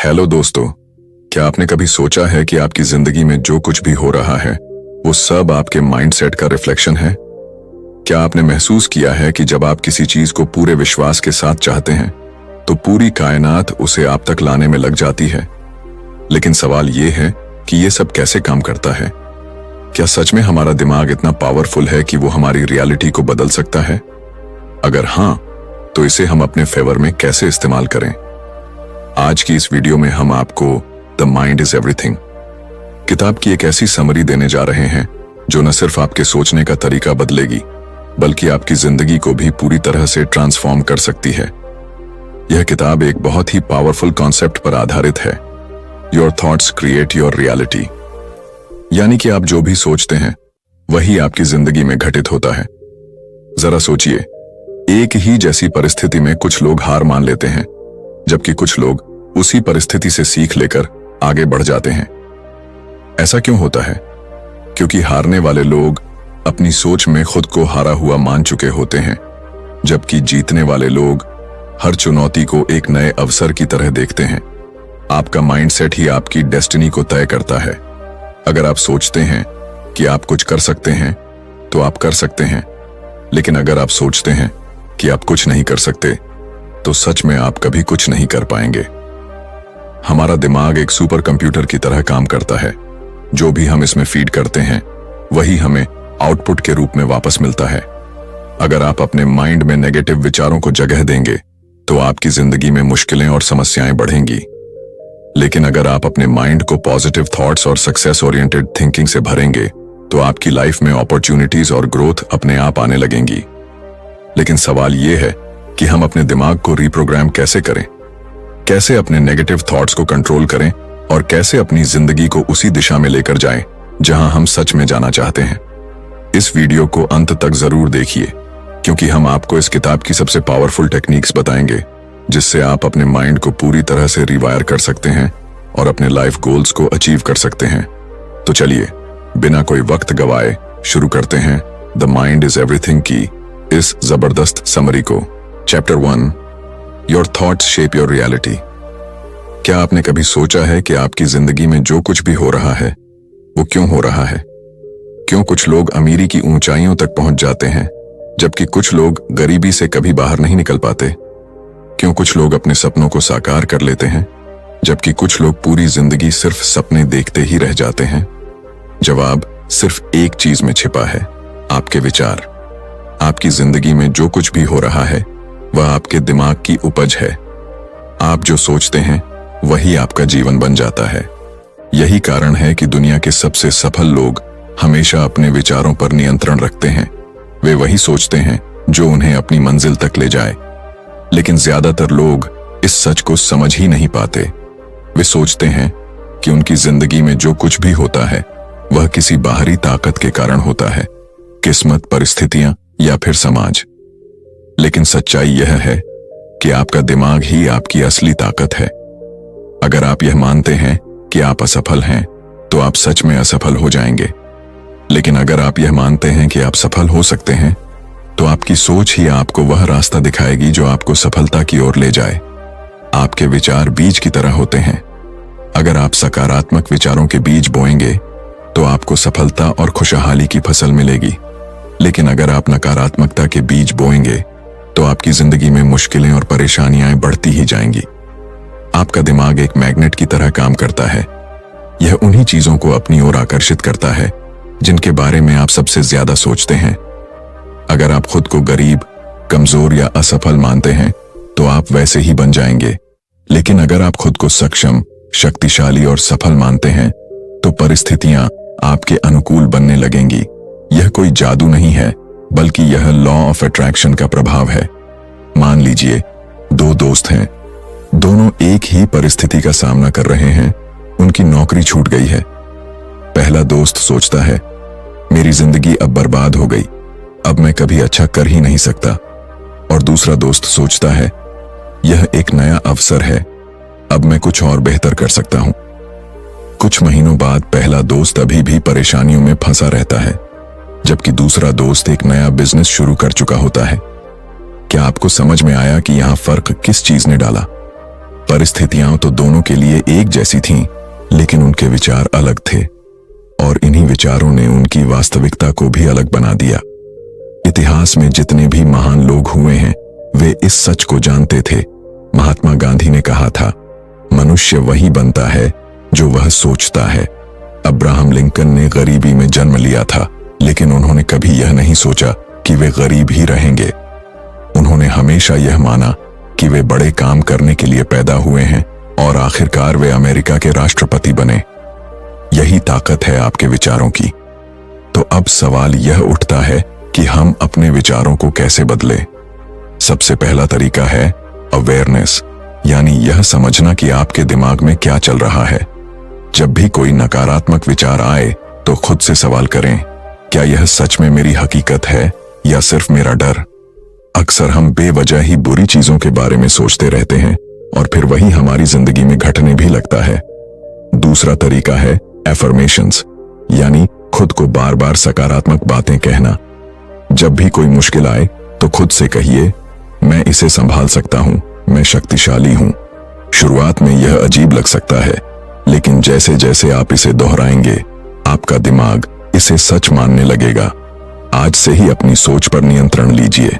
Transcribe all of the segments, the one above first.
Hello दोस्तों, क्या आपने कभी सोचा है कि आपकी जिंदगी में जो कुछ भी हो रहा है वो सब आपके माइंडसेट का रिफ्लेक्शन है? क्या आपने महसूस किया है कि जब आप किसी चीज को पूरे विश्वास के साथ चाहते हैं तो पूरी कायनात उसे आप तक लाने में लग जाती है? लेकिन सवाल ये है कि ये सब कैसे काम करता है? क्या सच में हमारा दिमाग इतना पावरफुल है कि वो हमारी रियलिटी को बदल सकता है? अगर हाँ, तो इसे हम अपने फेवर में कैसे इस्तेमाल करें? आज की इस वीडियो में हम आपको द माइंड इज एवरीथिंग किताब की एक ऐसी समरी देने जा रहे हैं जो न सिर्फ आपके सोचने का तरीका बदलेगी बल्कि आपकी जिंदगी को भी पूरी तरह से ट्रांसफॉर्म कर सकती है। यह किताब एक बहुत ही पावरफुल कॉन्सेप्ट पर आधारित है, your thoughts create your reality. यानी कि आप जो भी सोचते हैं वही आपकी जिंदगी में घटित होता है। जरा सोचिए, एक ही जैसी परिस्थिति में कुछ लोग हार मान लेते हैं जबकि कुछ लोग उसी परिस्थिति से सीख लेकर आगे बढ़ जाते हैं। ऐसा क्यों होता है? क्योंकि हारने वाले लोग अपनी सोच में खुद को हारा हुआ मान चुके होते हैं, जबकि जीतने वाले लोग हर चुनौती को एक नए अवसर की तरह देखते हैं। आपका माइंडसेट ही आपकी डेस्टिनी को तय करता है। अगर आप सोचते हैं कि आप कुछ कर सकते हैं तो आप कर सकते हैं, लेकिन अगर आप सोचते हैं कि आप कुछ नहीं कर सकते तो सच में आप कभी कुछ नहीं कर पाएंगे। हमारा दिमाग एक सुपर कंप्यूटर की तरह काम करता है। जो भी हम इसमें फीड करते हैं वही हमें आउटपुट के रूप में वापस मिलता है। अगर आप अपने माइंड में नेगेटिव विचारों को जगह देंगे तो आपकी जिंदगी में मुश्किलें और समस्याएं बढ़ेंगी। लेकिन अगर आप अपने माइंड को पॉजिटिव थॉट्स और सक्सेस ओरिएंटेड थिंकिंग से भरेंगे तो आपकी लाइफ में अपॉर्चुनिटीज और ग्रोथ अपने आप आने लगेंगी। लेकिन सवाल यह है कि हम अपने दिमाग को रिप्रोग्राम कैसे करें, कैसे अपने नेगेटिव थॉट्स को कंट्रोल करें और कैसे अपनी जिंदगी को उसी दिशा में लेकर जाएं जहां हम सच में जाना चाहते हैं। इस वीडियो को अंत तक जरूर देखिए, क्योंकि हम आपको इस किताब की सबसे पावरफुल टेक्निक्स बताएंगे जिससे आप अपने माइंड को पूरी तरह से रिवायर कर सकते हैं और अपने लाइफ गोल्स को अचीव कर सकते हैं। तो चलिए बिना कोई वक्त गवाए शुरू करते हैं द माइंड इज एवरीथिंग की इस जबरदस्त समरी को। Chapter 1, your thoughts shape your reality. क्या आपने कभी सोचा है कि आपकी जिंदगी में जो कुछ भी हो रहा है वो क्यों हो रहा है? क्यों कुछ लोग अमीरी की ऊंचाइयों तक पहुंच जाते हैं जबकि कुछ लोग गरीबी से कभी बाहर नहीं निकल पाते? क्यों कुछ लोग अपने सपनों को साकार कर लेते हैं जबकि कुछ लोग पूरी जिंदगी सिर्फ सपने देखते ही रह जाते हैं? जवाब सिर्फ एक चीज में छिपा है, आपके विचार। आपकी जिंदगी में जो कुछ भी हो रहा है वह आपके दिमाग की उपज है। आप जो सोचते हैं वही आपका जीवन बन जाता है। यही कारण है कि दुनिया के सबसे सफल लोग हमेशा अपने विचारों पर नियंत्रण रखते हैं। वे वही सोचते हैं जो उन्हें अपनी मंजिल तक ले जाए। लेकिन ज्यादातर लोग इस सच को समझ ही नहीं पाते। वे सोचते हैं कि उनकी जिंदगी में जो कुछ भी होता है वह किसी बाहरी ताकत के कारण होता है, किस्मत, परिस्थितियां या फिर समाज। लेकिन सच्चाई यह है कि आपका दिमाग ही आपकी असली ताकत है। अगर आप यह मानते हैं कि आप असफल हैं तो आप सच में असफल हो जाएंगे। लेकिन अगर आप यह मानते हैं कि आप सफल हो सकते हैं तो आपकी सोच ही आपको वह रास्ता दिखाएगी जो आपको सफलता की ओर ले जाए। आपके विचार बीज की तरह होते हैं। अगर आप सकारात्मक विचारों के बीज बोएंगे तो आपको सफलता और खुशहाली की फसल मिलेगी। लेकिन अगर आप नकारात्मकता के बीज बोएंगे तो आपकी जिंदगी में मुश्किलें और परेशानियां बढ़ती ही जाएंगी। आपका दिमाग एक मैग्नेट की तरह काम करता है। यह उन्हीं चीजों को अपनी ओर आकर्षित करता है जिनके बारे में आप सबसे ज्यादा सोचते हैं। अगर आप खुद को गरीब, कमजोर या असफल मानते हैं तो आप वैसे ही बन जाएंगे। लेकिन अगर आप खुद को सक्षम, शक्तिशाली और सफल मानते हैं तो परिस्थितियां आपके अनुकूल बनने लगेंगी। यह कोई जादू नहीं है, बल्कि यह लॉ ऑफ अट्रैक्शन का प्रभाव है। मान लीजिए दो दोस्त हैं, दोनों एक ही परिस्थिति का सामना कर रहे हैं। उनकी नौकरी छूट गई है। पहला दोस्त सोचता है, मेरी जिंदगी अब बर्बाद हो गई, अब मैं कभी अच्छा कर ही नहीं सकता। और दूसरा दोस्त सोचता है, यह एक नया अवसर है, अब मैं कुछ और बेहतर कर सकता हूं। कुछ महीनों बाद पहला दोस्त अभी भी परेशानियों में फंसा रहता है, जबकि दूसरा दोस्त एक नया बिजनेस शुरू कर चुका होता है। क्या आपको समझ में आया कि यहां फर्क किस चीज ने डाला? परिस्थितियां तो दोनों के लिए एक जैसी थीं, लेकिन उनके विचार अलग थे और इन्हीं विचारों ने उनकी वास्तविकता को भी अलग बना दिया। इतिहास में जितने भी महान लोग हुए हैं वे इस सच को जानते थे। महात्मा गांधी ने कहा था, मनुष्य वही बनता है जो वह सोचता है। अब्राहम लिंकन ने गरीबी में जन्म लिया था, लेकिन उन्होंने कभी यह नहीं सोचा कि वे गरीब ही रहेंगे। उन्होंने हमेशा यह माना कि वे बड़े काम करने के लिए पैदा हुए हैं और आखिरकार वे अमेरिका के राष्ट्रपति बने। यही ताकत है आपके विचारों की। तो अब सवाल यह उठता है कि हम अपने विचारों को कैसे बदलें। सबसे पहला तरीका है अवेयरनेस, यानी यह समझना कि आपके दिमाग में क्या चल रहा है। जब भी कोई नकारात्मक विचार आए तो खुद से सवाल करें, क्या यह सच में मेरी हकीकत है या सिर्फ मेरा डर? अक्सर हम बेवजह ही बुरी चीजों के बारे में सोचते रहते हैं और फिर वही हमारी जिंदगी में घटने भी लगता है। दूसरा तरीका है एफर्मेशंस, यानी खुद को बार बार सकारात्मक बातें कहना। जब भी कोई मुश्किल आए तो खुद से कहिए, मैं इसे संभाल सकता हूं, मैं शक्तिशाली हूं। शुरुआत में यह अजीब लग सकता है, लेकिन जैसे जैसे आप इसे दोहराएंगे आपका दिमाग इसे सच मानने लगेगा। आज से ही अपनी सोच पर नियंत्रण लीजिए।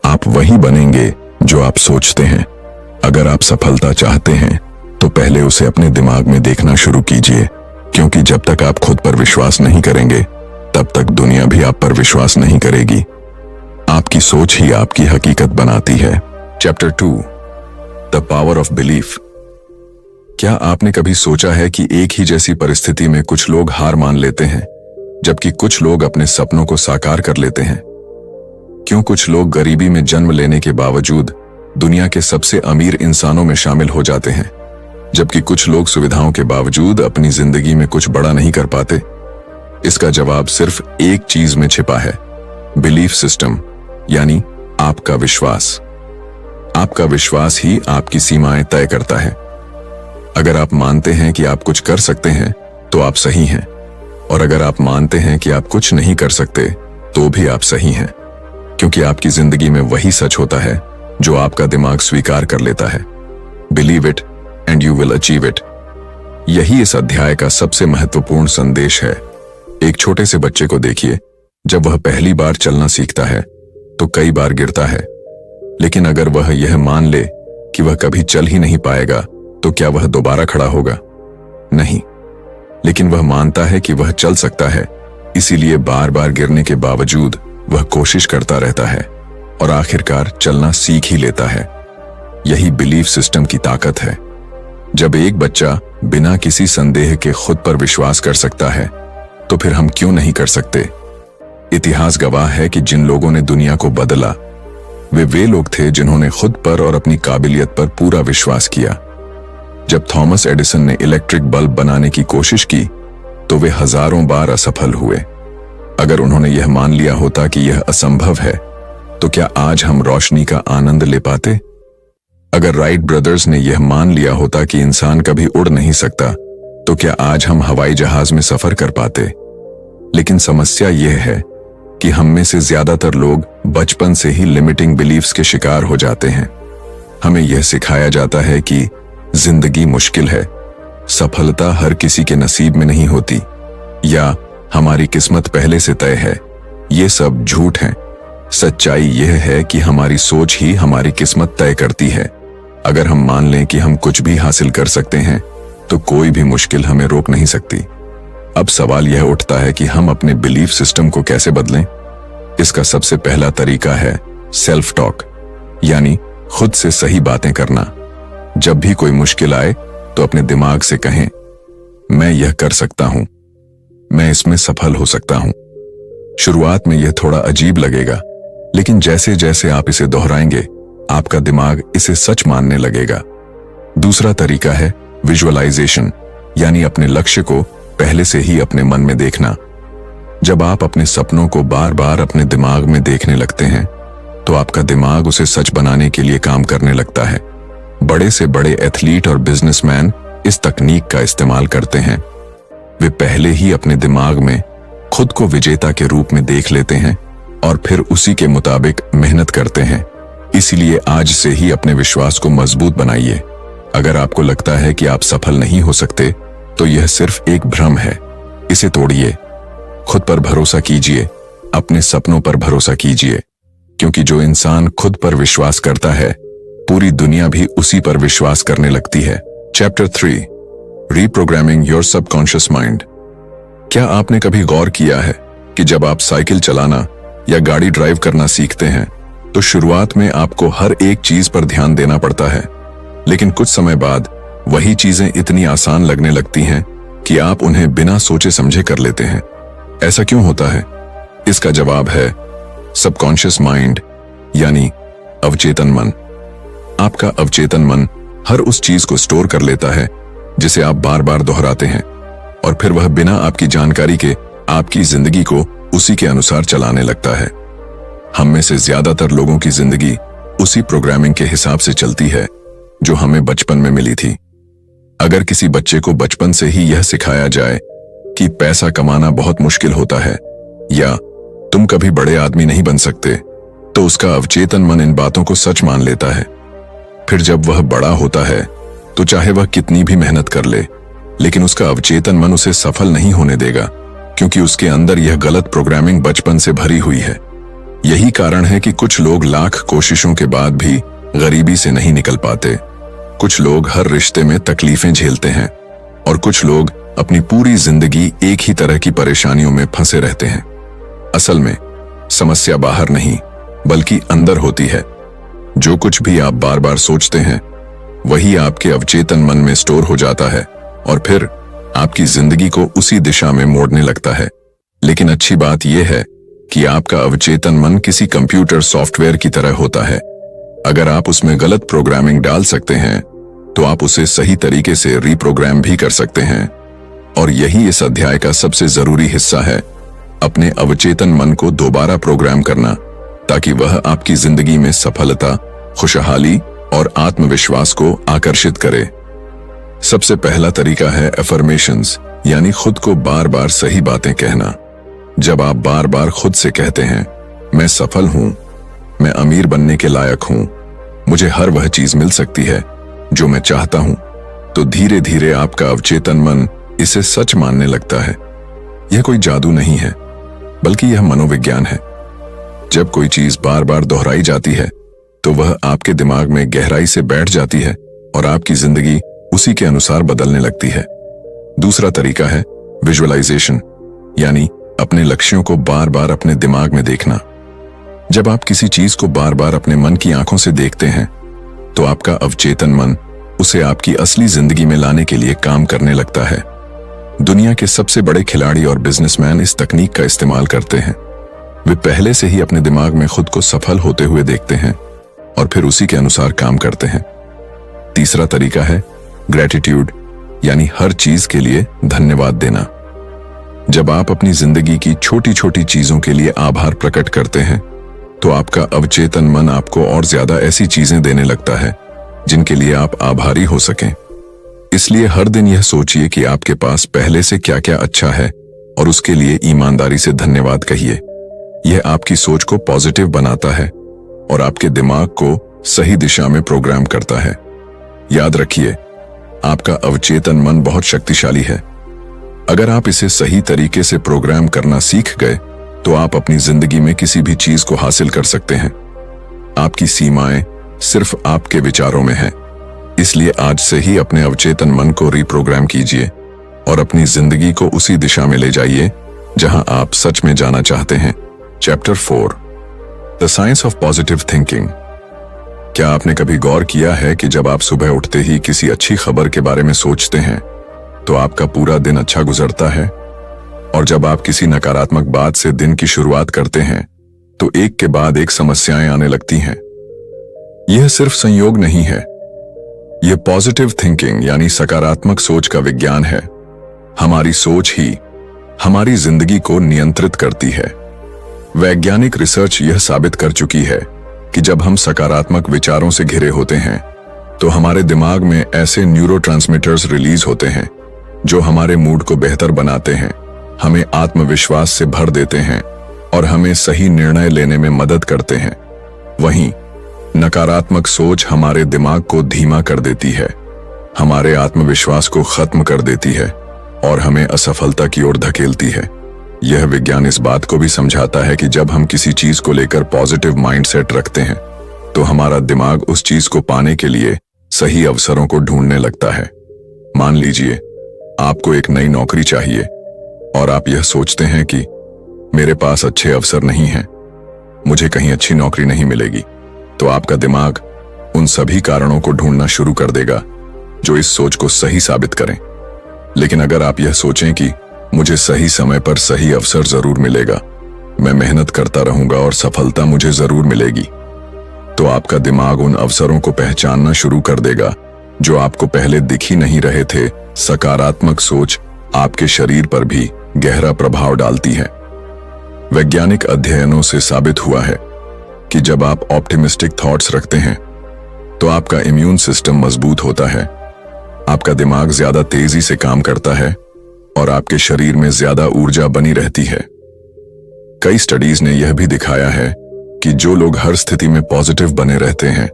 आप वही बनेंगे जो आप सोचते हैं। अगर आप सफलता चाहते हैं तो पहले उसे अपने दिमाग में देखना शुरू कीजिए, क्योंकि जब तक आप खुद पर विश्वास नहीं करेंगे तब तक दुनिया भी आप पर विश्वास नहीं करेगी। आपकी सोच ही आपकी हकीकत बनाती है। Chapter 2, the power of belief. क्या आपने कभी सोचा है कि एक ही जैसी परिस्थिति में कुछ लोग हार मान लेते हैं जबकि कुछ लोग अपने सपनों को साकार कर लेते हैं? क्यों कुछ लोग गरीबी में जन्म लेने के बावजूद दुनिया के सबसे अमीर इंसानों में शामिल हो जाते हैं, जबकि कुछ लोग सुविधाओं के बावजूद अपनी जिंदगी में कुछ बड़ा नहीं कर पाते? इसका जवाब सिर्फ एक चीज में छिपा है, बिलीफ सिस्टम, यानी आपका विश्वास। आपका विश्वास ही आपकी सीमाएं तय करता है। अगर आप मानते हैं कि आप कुछ कर सकते हैं तो आप सही हैं, और अगर आप मानते हैं कि आप कुछ नहीं कर सकते तो भी आप सही हैं, क्योंकि आपकी जिंदगी में वही सच होता है जो आपका दिमाग स्वीकार कर लेता है। Believe it and you will achieve it. यही इस अध्याय का सबसे महत्वपूर्ण संदेश है। एक छोटे से बच्चे को देखिए, जब वह पहली बार चलना सीखता है तो कई बार गिरता है, लेकिन अगर वह यह मान ले कि वह कभी चल ही नहीं पाएगा तो क्या वह दोबारा खड़ा होगा? नहीं, लेकिन वह मानता है कि वह चल सकता है, इसीलिए बार बार गिरने के बावजूद वह कोशिश करता रहता है और आखिरकार चलना सीख ही लेता है। यही बिलीफ सिस्टम की ताकत है। जब एक बच्चा बिना किसी संदेह के खुद पर विश्वास कर सकता है तो फिर हम क्यों नहीं कर सकते? इतिहास गवाह है कि जिन लोगों ने दुनिया को बदला वे लोग थे जिन्होंने खुद पर और अपनी काबिलियत पर पूरा विश्वास किया। जब थॉमस एडिसन ने इलेक्ट्रिक बल्ब बनाने की कोशिश की तो वे हजारों बार असफल हुए। अगर उन्होंने यह मान लिया होता कि यह असंभव है तो क्या आज हम रोशनी का आनंद ले पाते? अगर राइट ब्रदर्स ने यह मान लिया होता कि इंसान कभी उड़ नहीं सकता तो क्या आज हम हवाई जहाज में सफर कर पाते? लेकिन समस्या यह है कि हम में से ज्यादातर लोग बचपन से ही लिमिटिंग बिलीफ्स के शिकार हो जाते हैं। हमें यह सिखाया जाता है कि जिंदगी मुश्किल है, सफलता हर किसी के नसीब में नहीं होती, या हमारी किस्मत पहले से तय है। ये सब झूठ है। सच्चाई यह है कि हमारी सोच ही हमारी किस्मत तय करती है। अगर हम मान लें कि हम कुछ भी हासिल कर सकते हैं तो कोई भी मुश्किल हमें रोक नहीं सकती। अब सवाल यह उठता है कि हम अपने बिलीफ सिस्टम को कैसे बदलें? इसका सबसे पहला तरीका है सेल्फ टॉक, यानी खुद से सही बातें करना। जब भी कोई मुश्किल आए तो अपने दिमाग से कहें, मैं यह कर सकता हूं, मैं इसमें सफल हो सकता हूं। शुरुआत में यह थोड़ा अजीब लगेगा, लेकिन जैसे जैसे आप इसे दोहराएंगे आपका दिमाग इसे सच मानने लगेगा। दूसरा तरीका है विजुअलाइजेशन, यानी अपने लक्ष्य को पहले से ही अपने मन में देखना। जब आप अपने सपनों को बार बार अपने दिमाग में देखने लगते हैं तो आपका दिमाग उसे सच बनाने के लिए काम करने लगता है। बड़े से बड़े एथलीट और बिजनेसमैन इस तकनीक का इस्तेमाल करते हैं। वे पहले ही अपने दिमाग में खुद को विजेता के रूप में देख लेते हैं और फिर उसी के मुताबिक मेहनत करते हैं। इसीलिए आज से ही अपने विश्वास को मजबूत बनाइए। अगर आपको लगता है कि आप सफल नहीं हो सकते, तो यह सिर्फ एक भ्रम है। इसे तोड़िए, खुद पर भरोसा कीजिए, अपने सपनों पर भरोसा कीजिए, क्योंकि जो इंसान खुद पर विश्वास करता है, पूरी दुनिया भी उसी पर विश्वास करने लगती है। Chapter 3, reprogramming your subconscious mind. क्या आपने कभी गौर किया है कि जब आप साइकिल चलाना या गाड़ी ड्राइव करना सीखते हैं, तो शुरुआत में आपको हर एक चीज पर ध्यान देना पड़ता है, लेकिन कुछ समय बाद वही चीजें इतनी आसान लगने लगती हैं कि आप उन्हें बिना सोचे समझे कर लेते हैं। ऐसा क्यों होता है? इसका जवाब है सबकॉन्शियस माइंड, यानी अवचेतन मन। आपका अवचेतन मन हर उस चीज को स्टोर कर लेता है जिसे आप बार बार दोहराते हैं, और फिर वह बिना आपकी जानकारी के आपकी जिंदगी को उसी के अनुसार चलाने लगता है। हम में से ज्यादातर लोगों की जिंदगी उसी प्रोग्रामिंग के हिसाब से चलती है जो हमें बचपन में मिली थी। अगर किसी बच्चे को बचपन से ही यह सिखाया जाए कि पैसा कमाना बहुत मुश्किल होता है या तुम कभी बड़े आदमी नहीं बन सकते, तो उसका अवचेतन मन इन बातों को सच मान लेता है। फिर जब वह बड़ा होता है, तो चाहे वह कितनी भी मेहनत कर ले, लेकिन उसका अवचेतन मन उसे सफल नहीं होने देगा, क्योंकि उसके अंदर यह गलत प्रोग्रामिंग बचपन से भरी हुई है। यही कारण है कि कुछ लोग लाख कोशिशों के बाद भी गरीबी से नहीं निकल पाते, कुछ लोग हर रिश्ते में तकलीफें झेलते हैं, और कुछ लोग अपनी पूरी जिंदगी एक ही तरह की परेशानियों में फंसे रहते हैं। असल में समस्या बाहर नहीं, बल्कि अंदर होती है। जो कुछ भी आप बार बार सोचते हैं, वही आपके अवचेतन मन में स्टोर हो जाता है और फिर आपकी जिंदगी को उसी दिशा में मोड़ने लगता है। लेकिन अच्छी बात यह है कि आपका अवचेतन मन किसी कंप्यूटर सॉफ्टवेयर की तरह होता है। अगर आप उसमें गलत प्रोग्रामिंग डाल सकते हैं, तो आप उसे सही तरीके से रीप्रोग्राम भी कर सकते हैं। और यही इस अध्याय का सबसे जरूरी हिस्सा है, अपने अवचेतन मन को दोबारा प्रोग्राम करना, ताकि वह आपकी जिंदगी में सफलता, खुशहाली और आत्मविश्वास को आकर्षित करे। सबसे पहला तरीका है अफर्मेशंस, यानी खुद को बार बार सही बातें कहना। जब आप बार बार खुद से कहते हैं, मैं सफल हूं, मैं अमीर बनने के लायक हूं, मुझे हर वह चीज मिल सकती है जो मैं चाहता हूं, तो धीरे धीरे आपका अवचेतन मन इसे सच मानने लगता है। यह कोई जादू नहीं है, बल्कि यह मनोविज्ञान है। जब कोई चीज बार बार दोहराई जाती है, तो वह आपके दिमाग में गहराई से बैठ जाती है और आपकी जिंदगी उसी के अनुसार बदलने लगती है। दूसरा तरीका है विजुअलाइजेशन, यानी अपने लक्ष्यों को बार बार अपने दिमाग में देखना। जब आप किसी चीज को बार बार अपने मन की आंखों से देखते हैं, तो आपका अवचेतन मन उसे आपकी असली जिंदगी में लाने के लिए काम करने लगता है। दुनिया के सबसे बड़े खिलाड़ी और बिजनेसमैन इस तकनीक का इस्तेमाल करते हैं। वे पहले से ही अपने दिमाग में खुद को सफल होते हुए देखते हैं और फिर उसी के अनुसार काम करते हैं। तीसरा तरीका है ग्रैटिट्यूड, यानी हर चीज के लिए धन्यवाद देना। जब आप अपनी जिंदगी की छोटी छोटी चीजों के लिए आभार प्रकट करते हैं, तो आपका अवचेतन मन आपको और ज्यादा ऐसी चीजें देने लगता है जिनके लिए आप आभारी हो सकें। इसलिए हर दिन यह सोचिए कि आपके पास पहले से क्या क्या अच्छा है और उसके लिए ईमानदारी से धन्यवाद कहिए। यह आपकी सोच को पॉजिटिव बनाता है और आपके दिमाग को सही दिशा में प्रोग्राम करता है। याद रखिए, आपका अवचेतन मन बहुत शक्तिशाली है। अगर आप इसे सही तरीके से प्रोग्राम करना सीख गए, तो आप अपनी जिंदगी में किसी भी चीज को हासिल कर सकते हैं। आपकी सीमाएं सिर्फ आपके विचारों में हैं। इसलिए आज से ही अपने अवचेतन मन को रीप्रोग्राम कीजिए और अपनी जिंदगी को उसी दिशा में ले जाइए जहां आप सच में जाना चाहते हैं। Chapter 4, the science of positive thinking. क्या आपने कभी गौर किया है कि जब आप सुबह उठते ही किसी अच्छी खबर के बारे में सोचते हैं, तो आपका पूरा दिन अच्छा गुजरता है, और जब आप किसी नकारात्मक बात से दिन की शुरुआत करते हैं, तो एक के बाद एक समस्याएं आने लगती हैं। यह सिर्फ संयोग नहीं है, यह पॉजिटिव थिंकिंग यानी सकारात्मक सोच का विज्ञान है। हमारी सोच ही हमारी जिंदगी को नियंत्रित करती है। वैज्ञानिक रिसर्च यह साबित कर चुकी है कि जब हम सकारात्मक विचारों से घिरे होते हैं, तो हमारे दिमाग में ऐसे न्यूरोट्रांसमीटर्स रिलीज होते हैं जो हमारे मूड को बेहतर बनाते हैं, हमें आत्मविश्वास से भर देते हैं और हमें सही निर्णय लेने में मदद करते हैं। वहीं नकारात्मक सोच हमारे दिमाग को धीमा कर देती है हमारे आत्मविश्वास को खत्म कर देती है और हमें असफलता की ओर धकेलती है। यह विज्ञान इस बात को भी समझाता है कि जब हम किसी चीज को लेकर पॉजिटिव माइंडसेट रखते हैं तो हमारा दिमाग उस चीज को पाने के लिए सही अवसरों को ढूंढने लगता है। मान लीजिए आपको एक नई नौकरी चाहिए और आप यह सोचते हैं कि मेरे पास अच्छे अवसर नहीं हैं, मुझे कहीं अच्छी नौकरी नहीं मिलेगी, तो आपका दिमाग उन सभी कारणों को ढूंढना शुरू कर देगा जो इस सोच को सही साबित करें। लेकिन अगर आप यह सोचें कि मुझे सही समय पर सही अवसर जरूर मिलेगा, मैं मेहनत करता रहूंगा और सफलता मुझे जरूर मिलेगी, तो आपका दिमाग उन अवसरों को पहचानना शुरू कर देगा जो आपको पहले दिख ही नहीं रहे थे। सकारात्मक सोच आपके शरीर पर भी गहरा प्रभाव डालती है। वैज्ञानिक अध्ययनों से साबित हुआ है कि जब आप ऑप्टिमिस्टिक थॉट्स रखते हैं तो आपका इम्यून सिस्टम मजबूत होता है, आपका दिमाग ज्यादा तेजी से काम करता है और आपके शरीर में ज्यादा ऊर्जा बनी रहती है। कई स्टडीज ने यह भी दिखाया है कि जो लोग हर स्थिति में पॉजिटिव बने रहते हैं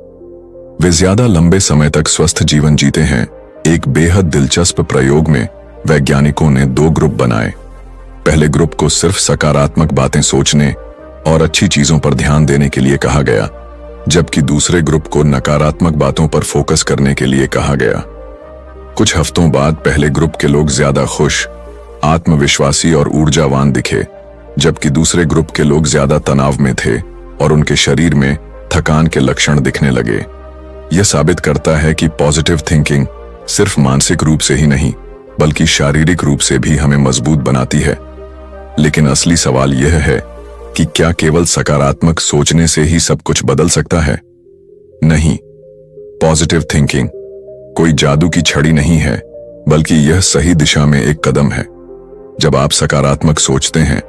वे ज्यादा लंबे समय तक स्वस्थ जीवन जीते हैं। एक बेहद दिलचस्प प्रयोग में वैज्ञानिकों ने 2 ग्रुप बनाए। पहले ग्रुप को सिर्फ सकारात्मक बातें सोचने और अच्छी चीजों पर ध्यान देने के लिए कहा गया, जबकि दूसरे ग्रुप को नकारात्मक बातों पर फोकस करने के लिए कहा गया। कुछ हफ्तों बाद पहले ग्रुप के लोग ज्यादा खुश, आत्मविश्वासी और ऊर्जावान दिखे, जबकि दूसरे ग्रुप के लोग ज्यादा तनाव में थे और उनके शरीर में थकान के लक्षण दिखने लगे। यह साबित करता है कि पॉजिटिव थिंकिंग सिर्फ मानसिक रूप से ही नहीं बल्कि शारीरिक रूप से भी हमें मजबूत बनाती है। लेकिन असली सवाल यह है कि क्या केवल सकारात्मक सोचने से ही सब कुछ बदल सकता है? नहीं, पॉजिटिव थिंकिंग कोई जादू की छड़ी नहीं है, बल्कि यह सही दिशा में एक कदम है। जब आप सकारात्मक सोचते हैं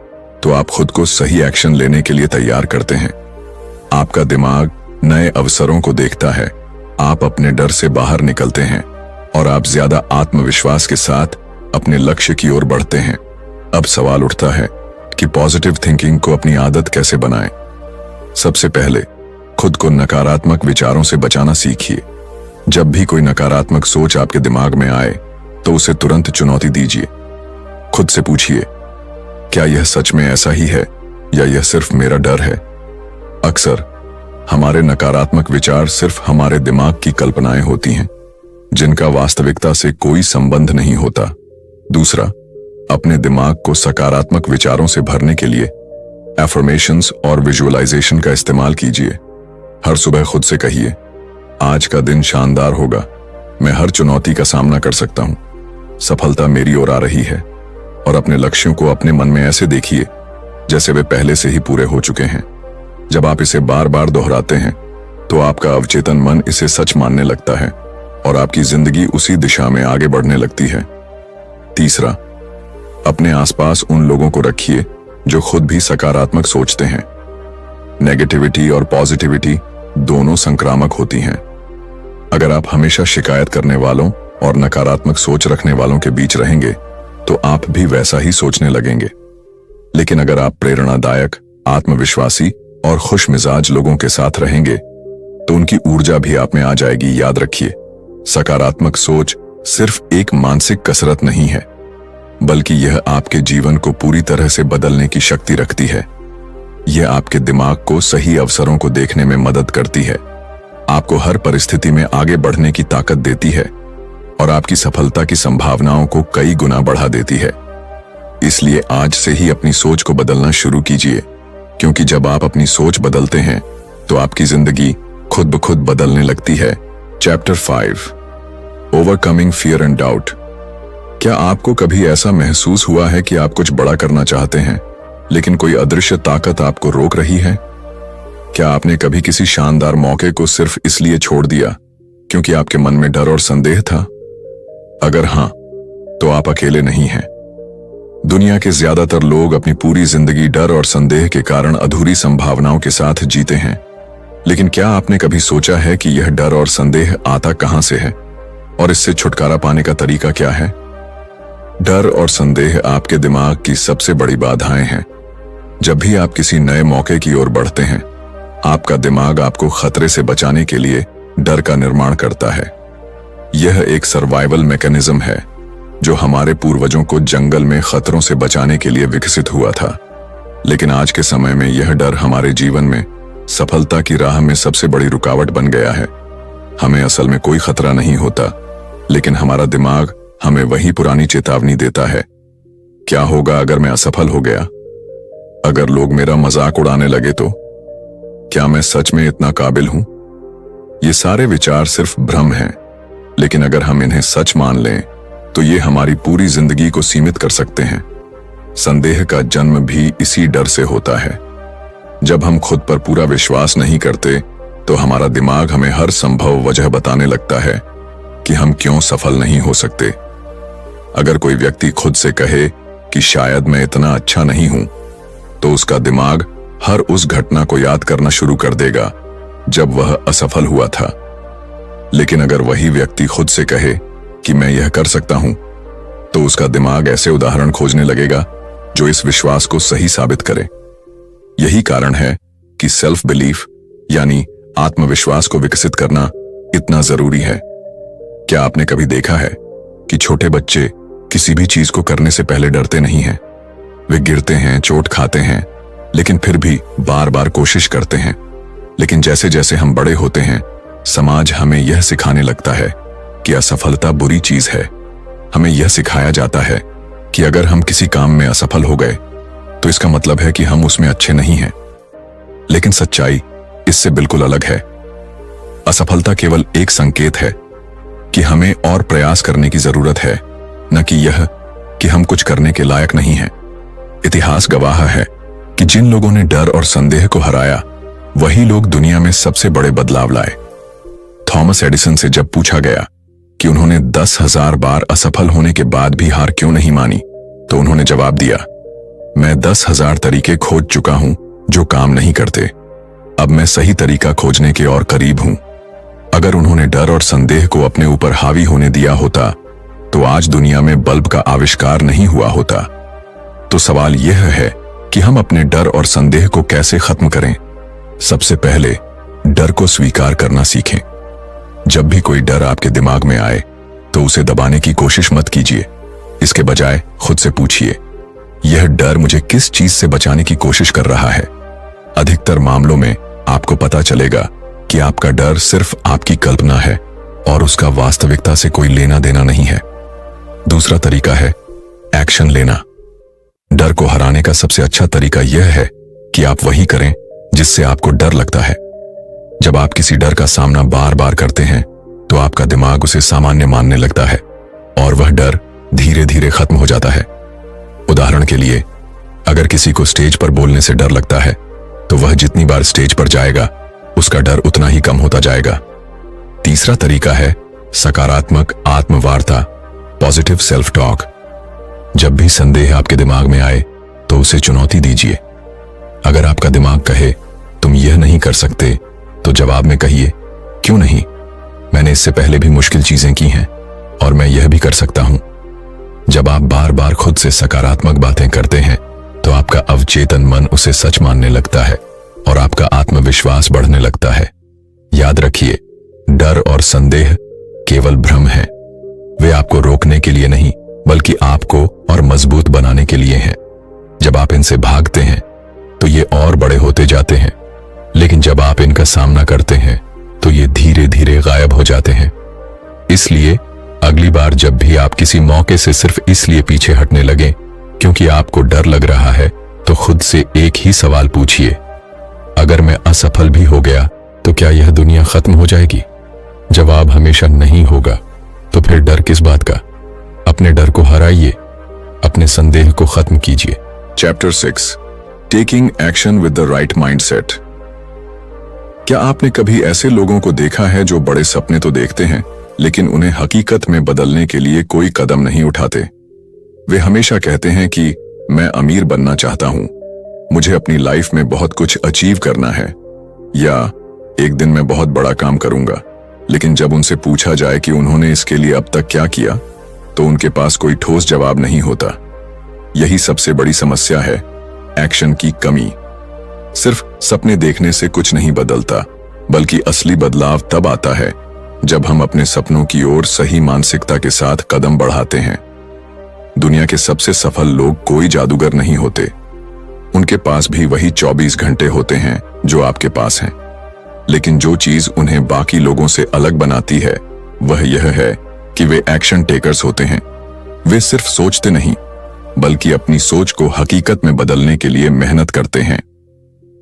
तो आप खुद को सही एक्शन लेने के लिए तैयार करते हैं। आपका दिमाग नए अवसरों को देखता है, आप अपने डर से बाहर निकलते हैं और आप ज्यादा आत्मविश्वास के साथ अपने लक्ष्य की ओर बढ़ते हैं। अब सवाल उठता है कि पॉजिटिव थिंकिंग को अपनी आदत कैसे बनाएं? सबसे पहले खुद को नकारात्मक विचारों से बचाना सीखिए। जब भी कोई नकारात्मक सोच आपके दिमाग में आए तो उसे तुरंत चुनौती दीजिए। खुद से पूछिए, क्या यह सच में ऐसा ही है या यह सिर्फ मेरा डर है? अक्सर हमारे नकारात्मक विचार सिर्फ हमारे दिमाग की कल्पनाएं होती हैं, जिनका वास्तविकता से कोई संबंध नहीं होता। दूसरा, अपने दिमाग को सकारात्मक विचारों से भरने के लिए एफर्मेशंस और विजुअलाइजेशन का इस्तेमाल कीजिए। हर सुबह खुद से कहिए, आज का दिन शानदार होगा, मैं हर चुनौती का सामना कर सकता हूं, सफलता मेरी ओर आ रही है। और अपने लक्ष्यों को अपने मन में ऐसे देखिए जैसे वे पहले से ही पूरे हो चुके हैं। जब आप इसे बार बार दोहराते हैं तो आपका अवचेतन मन इसे सच मानने लगता है और आपकी जिंदगी उसी दिशा में आगे बढ़ने लगती है। तीसरा, अपने आसपास उन लोगों को रखिए जो खुद भी सकारात्मक सोचते हैं। नेगेटिविटी और पॉजिटिविटी दोनों संक्रामक होती हैं। अगर आप हमेशा शिकायत करने वालों और नकारात्मक सोच रखने वालों के बीच रहेंगे तो आप भी वैसा ही सोचने लगेंगे। लेकिन अगर आप प्रेरणादायक, आत्मविश्वासी और खुश मिजाज लोगों के साथ रहेंगे तो उनकी ऊर्जा भी आप में आ जाएगी। याद रखिए, सकारात्मक सोच सिर्फ एक मानसिक कसरत नहीं है, बल्कि यह आपके जीवन को पूरी तरह से बदलने की शक्ति रखती है। यह आपके दिमाग को सही अवसरों को देखने में मदद करती है, आपको हर परिस्थिति में आगे बढ़ने की ताकत देती है और आपकी सफलता की संभावनाओं को कई गुना बढ़ा देती है। इसलिए आज से ही अपनी सोच को बदलना शुरू कीजिए, क्योंकि जब आप अपनी सोच बदलते हैं तो आपकी जिंदगी खुद ब खुद बदलने लगती है। Chapter 5, overcoming fear and doubt. क्या आपको कभी ऐसा महसूस हुआ है कि आप कुछ बड़ा करना चाहते हैं लेकिन कोई अदृश्य ताकत आपको रोक रही है? क्या आपने कभी किसी शानदार मौके को सिर्फ इसलिए छोड़ दिया क्योंकि आपके मन में डर और संदेह था? अगर हां, तो आप अकेले नहीं हैं। दुनिया के ज्यादातर लोग अपनी पूरी जिंदगी डर और संदेह के कारण अधूरी संभावनाओं के साथ जीते हैं। लेकिन क्या आपने कभी सोचा है कि यह डर और संदेह आता कहां से है और इससे छुटकारा पाने का तरीका क्या है? डर और संदेह आपके दिमाग की सबसे बड़ी बाधाएं हैं। जब भी आप किसी नए मौके की ओर बढ़ते हैं, आपका दिमाग आपको खतरे से बचाने के लिए डर का निर्माण करता है। यह एक सर्वाइवल मैकेनिज्म है जो हमारे पूर्वजों को जंगल में खतरों से बचाने के लिए विकसित हुआ था। लेकिन आज के समय में यह डर हमारे जीवन में सफलता की राह में सबसे बड़ी रुकावट बन गया है। हमें असल में कोई खतरा नहीं होता, लेकिन हमारा दिमाग हमें वही पुरानी चेतावनी देता है। क्या होगा अगर मैं असफल हो गया? अगर लोग मेरा मजाक उड़ाने लगे तो? क्या मैं सच में इतना काबिल हूं? ये सारे विचार सिर्फ भ्रम हैं, लेकिन अगर हम इन्हें सच मान लें तो ये हमारी पूरी जिंदगी को सीमित कर सकते हैं। संदेह का जन्म भी इसी डर से होता है। जब हम खुद पर पूरा विश्वास नहीं करते तो हमारा दिमाग हमें हर संभव वजह बताने लगता है कि हम क्यों सफल नहीं हो सकते। अगर कोई व्यक्ति खुद से कहे कि शायद मैं इतना अच्छा नहीं हूं, तो उसका दिमाग हर उस घटना को याद करना शुरू कर देगा जब वह असफल हुआ था। लेकिन अगर वही व्यक्ति खुद से कहे कि मैं यह कर सकता हूं, तो उसका दिमाग ऐसे उदाहरण खोजने लगेगा जो इस विश्वास को सही साबित करे। यही कारण है कि सेल्फ बिलीफ यानी आत्मविश्वास को विकसित करना इतना जरूरी है। क्या आपने कभी देखा है कि छोटे बच्चे किसी भी चीज को करने से पहले डरते नहीं हैं? वे गिरते हैं, चोट खाते हैं, लेकिन फिर भी बार बार कोशिश करते हैं। लेकिन जैसे जैसे हम बड़े होते हैं, समाज हमें यह सिखाने लगता है कि असफलता बुरी चीज है। हमें यह सिखाया जाता है कि अगर हम किसी काम में असफल हो गए तो इसका मतलब है कि हम उसमें अच्छे नहीं हैं। लेकिन सच्चाई इससे बिल्कुल अलग है। असफलता केवल एक संकेत है कि हमें और प्रयास करने की जरूरत है, न कि यह कि हम कुछ करने के लायक नहीं हैं। इतिहास गवाह है कि जिन लोगों ने डर और संदेह को हराया, वही लोग दुनिया में सबसे बड़े बदलाव लाए। थॉमस एडिसन से जब पूछा गया कि उन्होंने 10,000 बार असफल होने के बाद भी हार क्यों नहीं मानी, तो उन्होंने जवाब दिया, मैं 10,000 तरीके खोज चुका हूं जो काम नहीं करते। अब मैं सही तरीका खोजने के और करीब हूं। अगर उन्होंने डर और संदेह को अपने ऊपर हावी होने दिया होता तो आज दुनिया में बल्ब का आविष्कार नहीं हुआ होता। तो सवाल यह है कि हम अपने डर और संदेह को कैसे खत्म करें। सबसे पहले डर को स्वीकार करना सीखें। जब भी कोई डर आपके दिमाग में आए तो उसे दबाने की कोशिश मत कीजिए। इसके बजाय खुद से पूछिए, यह डर मुझे किस चीज से बचाने की कोशिश कर रहा है? अधिकतर मामलों में आपको पता चलेगा कि आपका डर सिर्फ आपकी कल्पना है और उसका वास्तविकता से कोई लेना देना नहीं है। दूसरा तरीका है एक्शन लेना। डर को हराने का सबसे अच्छा तरीका यह है कि आप वही करें जिससे आपको डर लगता है। जब आप किसी डर का सामना बार बार करते हैं तो आपका दिमाग उसे सामान्य मानने लगता है और वह डर धीरे धीरे खत्म हो जाता है। उदाहरण के लिए, अगर किसी को स्टेज पर बोलने से डर लगता है तो वह जितनी बार स्टेज पर जाएगा उसका डर उतना ही कम होता जाएगा। तीसरा तरीका है सकारात्मक आत्मवार्ता, पॉजिटिव सेल्फ टॉक। जब भी संदेह आपके दिमाग में आए तो उसे चुनौती दीजिए। अगर आपका दिमाग कहे तुम यह नहीं कर सकते, तो जवाब में कहिए, क्यों नहीं? मैंने इससे पहले भी मुश्किल चीजें की हैं और मैं यह भी कर सकता हूं। जब आप बार बार खुद से सकारात्मक बातें करते हैं तो आपका अवचेतन मन उसे सच मानने लगता है और आपका आत्मविश्वास बढ़ने लगता है। याद रखिए, डर और संदेह केवल भ्रम है। वे आपको रोकने के लिए नहीं, बल्कि आपको और मजबूत बनाने के लिए हैं। जब आप इनसे भागते हैं तो ये और बड़े होते जाते हैं, लेकिन जब आप इनका सामना करते हैं तो ये धीरे धीरे गायब हो जाते हैं। इसलिए अगली बार जब भी आप किसी मौके से सिर्फ इसलिए पीछे हटने लगे क्योंकि आपको डर लग रहा है, तो खुद से एक ही सवाल पूछिए, अगर मैं असफल भी हो गया तो क्या यह दुनिया खत्म हो जाएगी? जवाब हमेशा नहीं होगा। तो फिर डर किस बात का? अपने डर को हराइए, अपने संदेह को खत्म कीजिए। Chapter 6, taking action with the right mindset. क्या आपने कभी ऐसे लोगों को देखा है जो बड़े सपने तो देखते हैं, लेकिन उन्हें हकीकत में बदलने के लिए कोई कदम नहीं उठाते? वे हमेशा कहते हैं कि मैं अमीर बनना चाहता हूं, मुझे अपनी लाइफ में बहुत कुछ अचीव करना है, या एक दिन मैं बहुत बड़ा काम करूंगा। लेकिन जब उनसे पूछा जाए कि उन्होंने इसके लिए अब तक क्या किया, तो उनके पास कोई ठोस जवाब नहीं होता। यही सबसे बड़ी समस्या है, एक्शन की कमी। सिर्फ सपने देखने से कुछ नहीं बदलता, बल्कि असली बदलाव तब आता है जब हम अपने सपनों की ओर सही मानसिकता के साथ कदम बढ़ाते हैं। दुनिया के सबसे सफल लोग कोई जादूगर नहीं होते। उनके पास भी वही 24 घंटे होते हैं जो आपके पास हैं। लेकिन जो चीज उन्हें बाकी लोगों से अलग बनाती है वह यह है कि वे एक्शन टेकर्स होते हैं। वे सिर्फ सोचते नहीं बल्कि अपनी सोच को हकीकत में बदलने के लिए मेहनत करते हैं।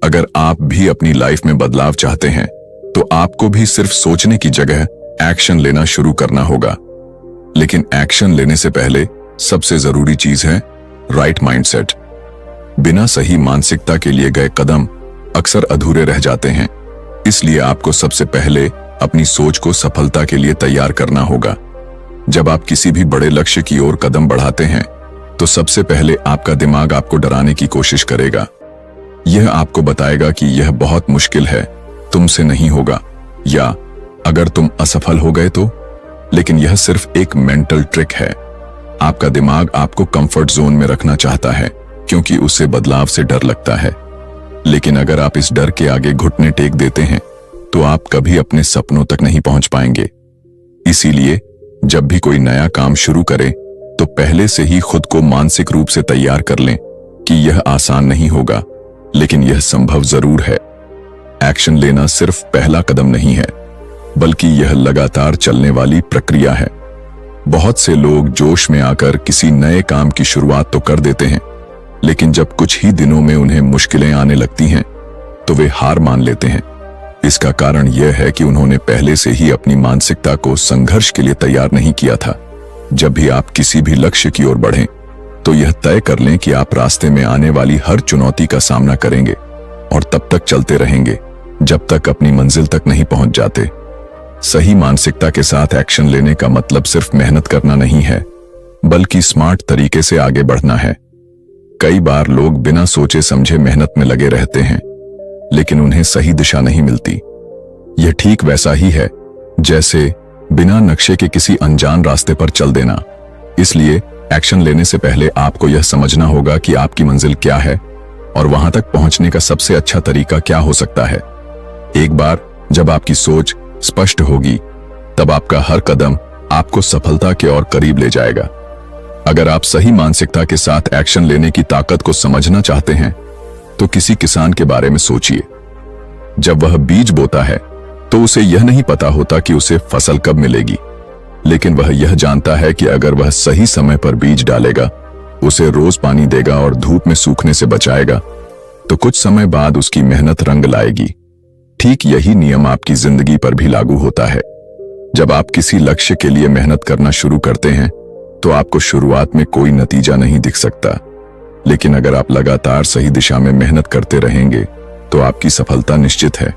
अगर आप भी अपनी लाइफ में बदलाव चाहते हैं तो आपको भी सिर्फ सोचने की जगह एक्शन लेना शुरू करना होगा। लेकिन एक्शन लेने से पहले सबसे जरूरी चीज है राइट माइंडसेट। बिना सही मानसिकता के लिए गए कदम अक्सर अधूरे रह जाते हैं। इसलिए आपको सबसे पहले अपनी सोच को सफलता के लिए तैयार करना होगा। जब आप किसी भी बड़े लक्ष्य की ओर कदम बढ़ाते हैं तो सबसे पहले आपका दिमाग आपको डराने की कोशिश करेगा। यह आपको बताएगा कि यह बहुत मुश्किल है, तुमसे नहीं होगा, या अगर तुम असफल हो गए तो। लेकिन यह सिर्फ एक मेंटल ट्रिक है। आपका दिमाग आपको कंफर्ट जोन में रखना चाहता है क्योंकि उसे बदलाव से डर लगता है। लेकिन अगर आप इस डर के आगे घुटने टेक देते हैं तो आप कभी अपने सपनों तक नहीं पहुंच पाएंगे। इसीलिए जब भी कोई नया काम शुरू करें तो पहले से ही खुद को मानसिक रूप से तैयार कर लें कि यह आसान नहीं होगा, लेकिन यह संभव जरूर है। एक्शन लेना सिर्फ पहला कदम नहीं है, बल्कि यह लगातार चलने वाली प्रक्रिया है। बहुत से लोग जोश में आकर किसी नए काम की शुरुआत तो कर देते हैं, लेकिन जब कुछ ही दिनों में उन्हें मुश्किलें आने लगती हैं तो वे हार मान लेते हैं। इसका कारण यह है कि उन्होंने पहले से ही अपनी मानसिकता को संघर्ष के लिए तैयार नहीं किया था। जब भी आप किसी भी लक्ष्य की ओर बढ़ें तो यह तय कर लें कि आप रास्ते में आने वाली हर चुनौती का सामना करेंगे और तब तक चलते रहेंगे जब तक अपनी मंजिल तक नहीं पहुंच जाते। सही मानसिकता के साथ एक्शन लेने का मतलब सिर्फ मेहनत करना नहीं है, बल्कि स्मार्ट तरीके से आगे बढ़ना है। कई बार लोग बिना सोचे समझे मेहनत में लगे रहते हैं, लेकिन उन्हें सही दिशा नहीं मिलती। यह ठीक वैसा ही है जैसे बिना नक्शे के किसी अनजान रास्ते पर चल देना। इसलिए एक्शन लेने से पहले आपको यह समझना होगा कि आपकी मंजिल क्या है और वहां तक पहुंचने का सबसे अच्छा तरीका क्या हो सकता है। एक बार जब आपकी सोच स्पष्ट होगी, तब आपका हर कदम आपको सफलता के और करीब ले जाएगा। अगर आप सही मानसिकता के साथ एक्शन लेने की ताकत को समझना चाहते हैं तो किसी किसान के बारे में सोचिए। जब वह बीज बोता है तो उसे यह नहीं पता होता कि उसे फसल कब मिलेगी, लेकिन वह यह जानता है कि अगर वह सही समय पर बीज डालेगा, उसे रोज पानी देगा और धूप में सूखने से बचाएगा, तो कुछ समय बाद उसकी मेहनत रंग लाएगी। ठीक यही नियम आपकी जिंदगी पर भी लागू होता है। जब आप किसी लक्ष्य के लिए मेहनत करना शुरू करते हैं तो आपको शुरुआत में कोई नतीजा नहीं दिख सकता, लेकिन अगर आप लगातार सही दिशा में मेहनत करते रहेंगे तो आपकी सफलता निश्चित है।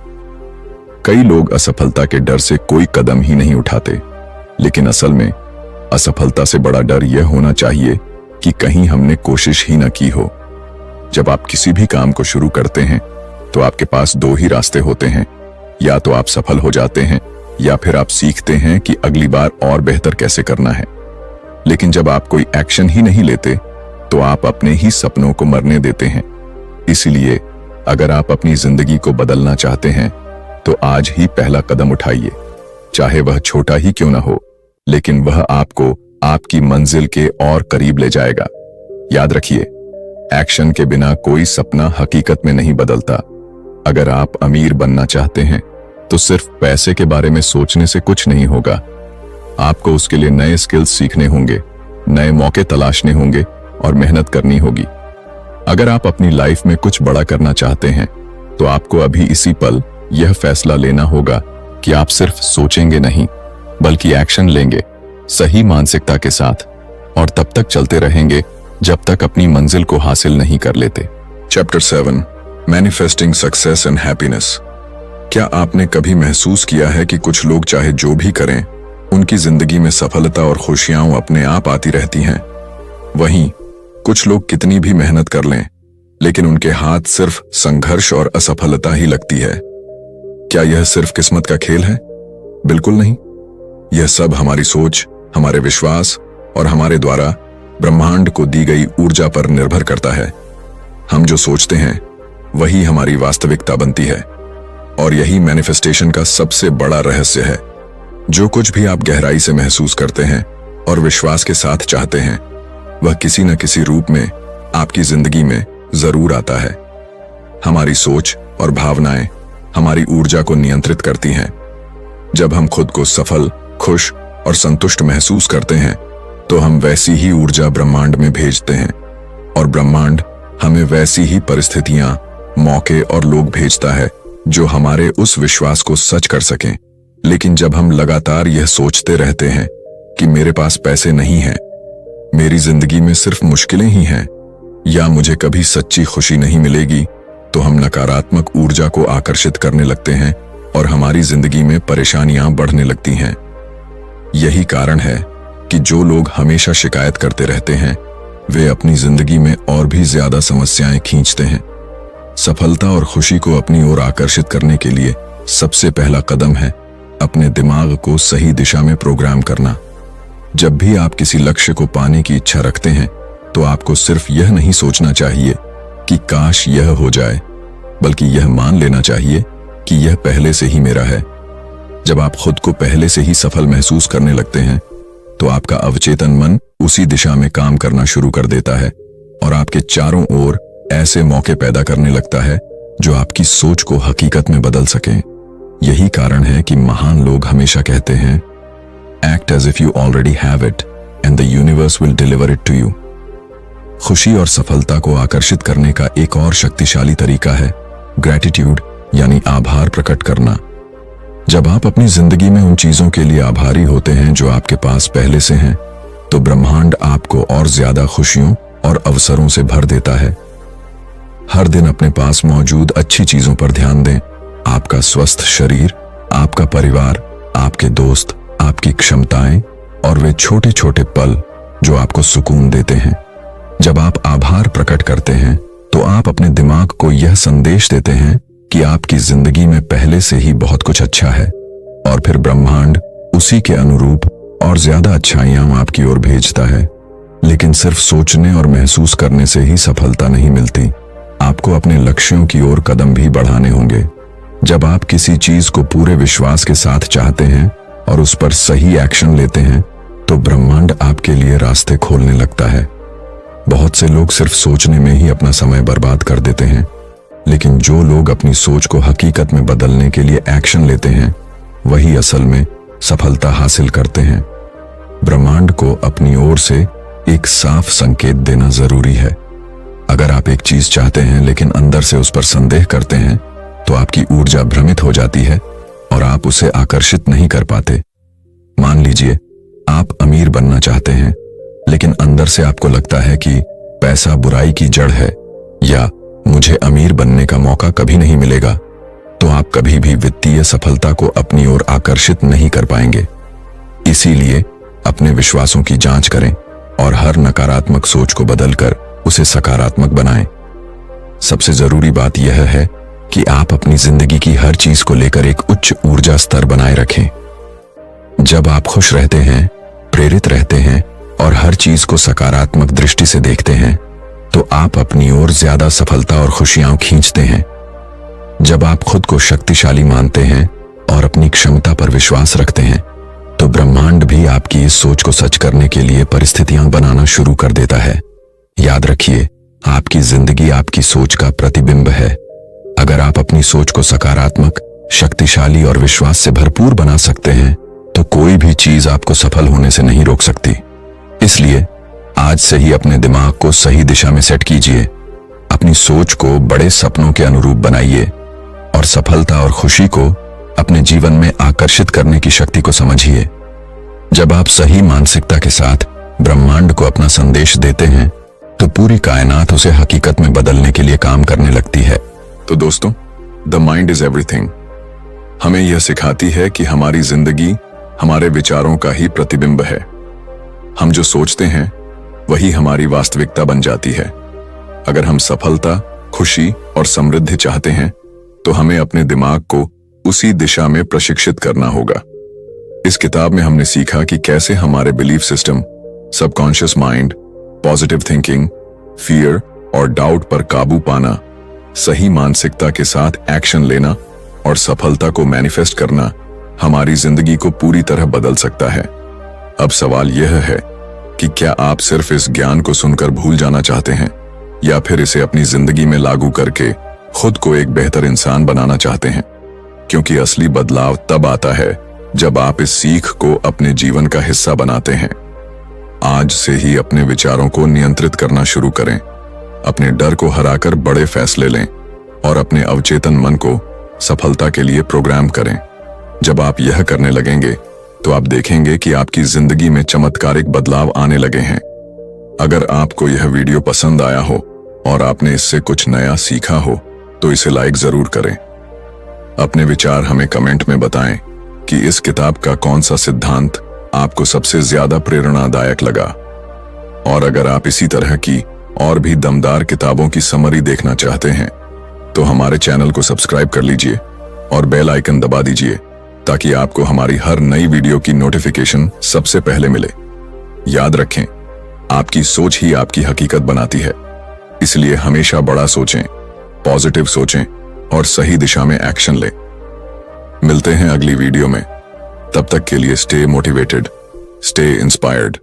कई लोग असफलता के डर से कोई कदम ही नहीं उठाते, लेकिन असल में असफलता से बड़ा डर यह होना चाहिए कि कहीं हमने कोशिश ही न की हो। जब आप किसी भी काम को शुरू करते हैं तो आपके पास दो ही रास्ते होते हैं, या तो आप सफल हो जाते हैं या फिर आप सीखते हैं कि अगली बार और बेहतर कैसे करना है। लेकिन जब आप कोई एक्शन ही नहीं लेते तो आप अपने ही सपनों को मरने देते हैं। इसलिए अगर आप अपनी जिंदगी को बदलना चाहते हैं तो आज ही पहला कदम उठाइए, चाहे वह छोटा ही क्यों ना हो, लेकिन वह आपको आपकी मंजिल के और करीब ले जाएगा। याद रखिए, एक्शन के बिना कोई सपना हकीकत में नहीं बदलता। अगर आप अमीर बनना चाहते हैं तो सिर्फ पैसे के बारे में सोचने से कुछ नहीं होगा। आपको उसके लिए नए स्किल्स सीखने होंगे, नए मौके तलाशने होंगे और मेहनत करनी होगी। अगर आप अपनी लाइफ में कुछ बड़ा करना चाहते हैं तो आपको अभी इसी पल यह फैसला लेना होगा कि आप सिर्फ सोचेंगे नहीं बल्कि एक्शन लेंगे सही मानसिकता के साथ, और तब तक चलते रहेंगे जब तक अपनी मंजिल को हासिल नहीं कर लेते। Chapter 7, manifesting success and happiness. क्या आपने कभी महसूस किया है कि कुछ लोग चाहे जो भी करें, उनकी जिंदगी में सफलता और खुशियां अपने आप आती रहती हैं? वहीं कुछ लोग कितनी भी मेहनत कर लें, लेकिन उनके हाथ सिर्फ संघर्ष और असफलता ही लगती है। क्या यह सिर्फ किस्मत का खेल है? बिल्कुल नहीं। यह सब हमारी सोच, हमारे विश्वास और हमारे द्वारा ब्रह्मांड को दी गई ऊर्जा पर निर्भर करता है। हम जो सोचते हैं वही हमारी वास्तविकता बनती है, और यही मैनिफेस्टेशन का सबसे बड़ा रहस्य है। जो कुछ भी आप गहराई से महसूस करते हैं और विश्वास के साथ चाहते हैं, वह किसी न किसी रूप में आपकी जिंदगी में जरूर आता है। हमारी सोच और भावनाएं हमारी ऊर्जा को नियंत्रित करती हैं। जब हम खुद को सफल, खुश और संतुष्ट महसूस करते हैं, तो हम वैसी ही ऊर्जा ब्रह्मांड में भेजते हैं और ब्रह्मांड हमें वैसी ही परिस्थितियां, मौके और लोग भेजता है जो हमारे उस विश्वास को सच कर सकें। लेकिन जब हम लगातार यह सोचते रहते हैं कि मेरे पास पैसे नहीं हैं, मेरी जिंदगी में सिर्फ मुश्किलें ही हैं, या मुझे कभी सच्ची खुशी नहीं मिलेगी, तो हम नकारात्मक ऊर्जा को आकर्षित करने लगते हैं और हमारी जिंदगी में परेशानियां बढ़ने लगती हैं। यही कारण है कि जो लोग हमेशा शिकायत करते रहते हैं, वे अपनी जिंदगी में और भी ज्यादा समस्याएं खींचते हैं। सफलता और खुशी को अपनी ओर आकर्षित करने के लिए सबसे पहला कदम है अपने दिमाग को सही दिशा में प्रोग्राम करना। जब भी आप किसी लक्ष्य को पाने की इच्छा रखते हैं, तो आपको सिर्फ यह नहीं सोचना चाहिए कि काश यह हो जाए, बल्कि यह मान लेना चाहिए कि यह पहले से ही मेरा है। जब आप खुद को पहले से ही सफल महसूस करने लगते हैं, तो आपका अवचेतन मन उसी दिशा में काम करना शुरू कर देता है और आपके चारों ओर ऐसे मौके पैदा करने लगता है जो आपकी सोच को हकीकत में बदल सकें। यही कारण है कि महान लोग हमेशा कहते हैं, act as if you already have it and the universe will deliver it to you. खुशी और सफलता को आकर्षित करने का एक और शक्तिशाली तरीका है ग्रैटिट्यूड, यानी आभार प्रकट करना। जब आप अपनी जिंदगी में उन चीजों के लिए आभारी होते हैं जो आपके पास पहले से हैं, तो ब्रह्मांड आपको और ज्यादा खुशियों और अवसरों से भर देता है। हर दिन अपने पास मौजूद अच्छी चीजों पर ध्यान दें। आपका स्वस्थ शरीर, आपका परिवार, आपके दोस्त, आपकी क्षमताएं और वे छोटे छोटे पल जो आपको सुकून देते हैं। जब आप आभार प्रकट करते हैं, तो आप अपने दिमाग को यह संदेश देते हैं कि आपकी जिंदगी में पहले से ही बहुत कुछ अच्छा है, और फिर ब्रह्मांड उसी के अनुरूप और ज्यादा अच्छाइयां आपकी ओर भेजता है। लेकिन सिर्फ सोचने और महसूस करने से ही सफलता नहीं मिलती। आपको अपने लक्ष्यों की ओर कदम भी बढ़ाने होंगे। जब आप किसी चीज को पूरे विश्वास के साथ चाहते हैं और उस पर सही एक्शन लेते हैं, तो ब्रह्मांड आपके लिए रास्ते खोलने लगता है। बहुत से लोग सिर्फ सोचने में ही अपना समय बर्बाद कर देते हैं, लेकिन जो लोग अपनी सोच को हकीकत में बदलने के लिए एक्शन लेते हैं, वही असल में सफलता हासिल करते हैं। ब्रह्मांड को अपनी ओर से एक साफ संकेत देना जरूरी है। अगर आप एक चीज चाहते हैं लेकिन अंदर से उस पर संदेह करते हैं, तो आपकी ऊर्जा भ्रमित हो जाती है और आप उसे आकर्षित नहीं कर पाते। मान लीजिए आप अमीर बनना चाहते हैं, लेकिन अंदर से आपको लगता है कि पैसा बुराई की जड़ है, या मुझे अमीर बनने का मौका कभी नहीं मिलेगा, तो आप कभी भी वित्तीय सफलता को अपनी ओर आकर्षित नहीं कर पाएंगे। इसीलिए अपने विश्वासों की जांच करें और हर नकारात्मक सोच को बदलकर उसे सकारात्मक बनाएं। सबसे जरूरी बात यह है कि आप अपनी जिंदगी की हर चीज को लेकर एक उच्च ऊर्जा स्तर बनाए रखें। जब आप खुश रहते हैं, प्रेरित रहते हैं और हर चीज को सकारात्मक दृष्टि से देखते हैं, तो आप अपनी ओर ज्यादा सफलता और खुशियां खींचते हैं। जब आप खुद को शक्तिशाली मानते हैं और अपनी क्षमता पर विश्वास रखते हैं, तो ब्रह्मांड भी आपकी इस सोच को सच करने के लिए परिस्थितियां बनाना शुरू कर देता है। याद रखिए, आपकी जिंदगी आपकी सोच का प्रतिबिंब है। अगर आप अपनी सोच को सकारात्मक, शक्तिशाली और विश्वास से भरपूर बना सकते हैं, तो कोई भी चीज आपको सफल होने से नहीं रोक सकती। इसलिए आज से ही अपने दिमाग को सही दिशा में सेट कीजिए, अपनी सोच को बड़े सपनों के अनुरूप बनाइए और सफलता और खुशी को अपने जीवन में आकर्षित करने की शक्ति को समझिए। जब आप सही मानसिकता के साथ ब्रह्मांड को अपना संदेश देते हैं, तो पूरी कायनात उसे हकीकत में बदलने के लिए काम करने लगती है। तो दोस्तों, द माइंड इज एवरीथिंग हमें यह सिखाती है कि हमारी जिंदगी हमारे विचारों का ही प्रतिबिंब है। हम जो सोचते हैं वही हमारी वास्तविकता बन जाती है। अगर हम सफलता, खुशी और समृद्धि चाहते हैं, तो हमें अपने दिमाग को उसी दिशा में प्रशिक्षित करना होगा। इस किताब में हमने सीखा कि कैसे हमारे belief system, subconscious mind, positive thinking, fear और डाउट पर काबू पाना, सही मानसिकता के साथ एक्शन लेना और सफलता को मैनिफेस्ट करना हमारी जिंदगी को पूरी तरह बदल सकता है। अब सवाल यह है कि क्या आप सिर्फ इस ज्ञान को सुनकर भूल जाना चाहते हैं या फिर इसे अपनी जिंदगी में लागू करके खुद को एक बेहतर इंसान बनाना चाहते हैं? क्योंकि असली बदलाव तब आता है जब आप इस सीख को अपने जीवन का हिस्सा बनाते हैं। आज से ही अपने विचारों को नियंत्रित करना शुरू करें, अपने डर को हराकर बड़े फैसले लें और अपने अवचेतन मन को सफलता के लिए प्रोग्राम करें। जब आप यह करने लगेंगे तो आप देखेंगे कि आपकी जिंदगी में चमत्कारिक बदलाव आने लगे हैं। अगर आपको यह वीडियो पसंद आया हो और आपने इससे कुछ नया सीखा हो तो इसे लाइक जरूर करें। अपने विचार हमें कमेंट में बताएं कि इस किताब का कौन सा सिद्धांत आपको सबसे ज्यादा प्रेरणादायक लगा। और अगर आप इसी तरह की और भी दमदार किताबों की समरी देखना चाहते हैं तो हमारे चैनल को सब्सक्राइब कर लीजिए और बेल आइकन दबा दीजिए ताकि आपको हमारी हर नई वीडियो की नोटिफिकेशन सबसे पहले मिले। याद रखें, आपकी सोच ही आपकी हकीकत बनाती है, इसलिए हमेशा बड़ा सोचें, पॉजिटिव सोचें और सही दिशा में एक्शन लें। मिलते हैं अगली वीडियो में, तब तक के लिए स्टे मोटिवेटेड, स्टे इंस्पायर्ड।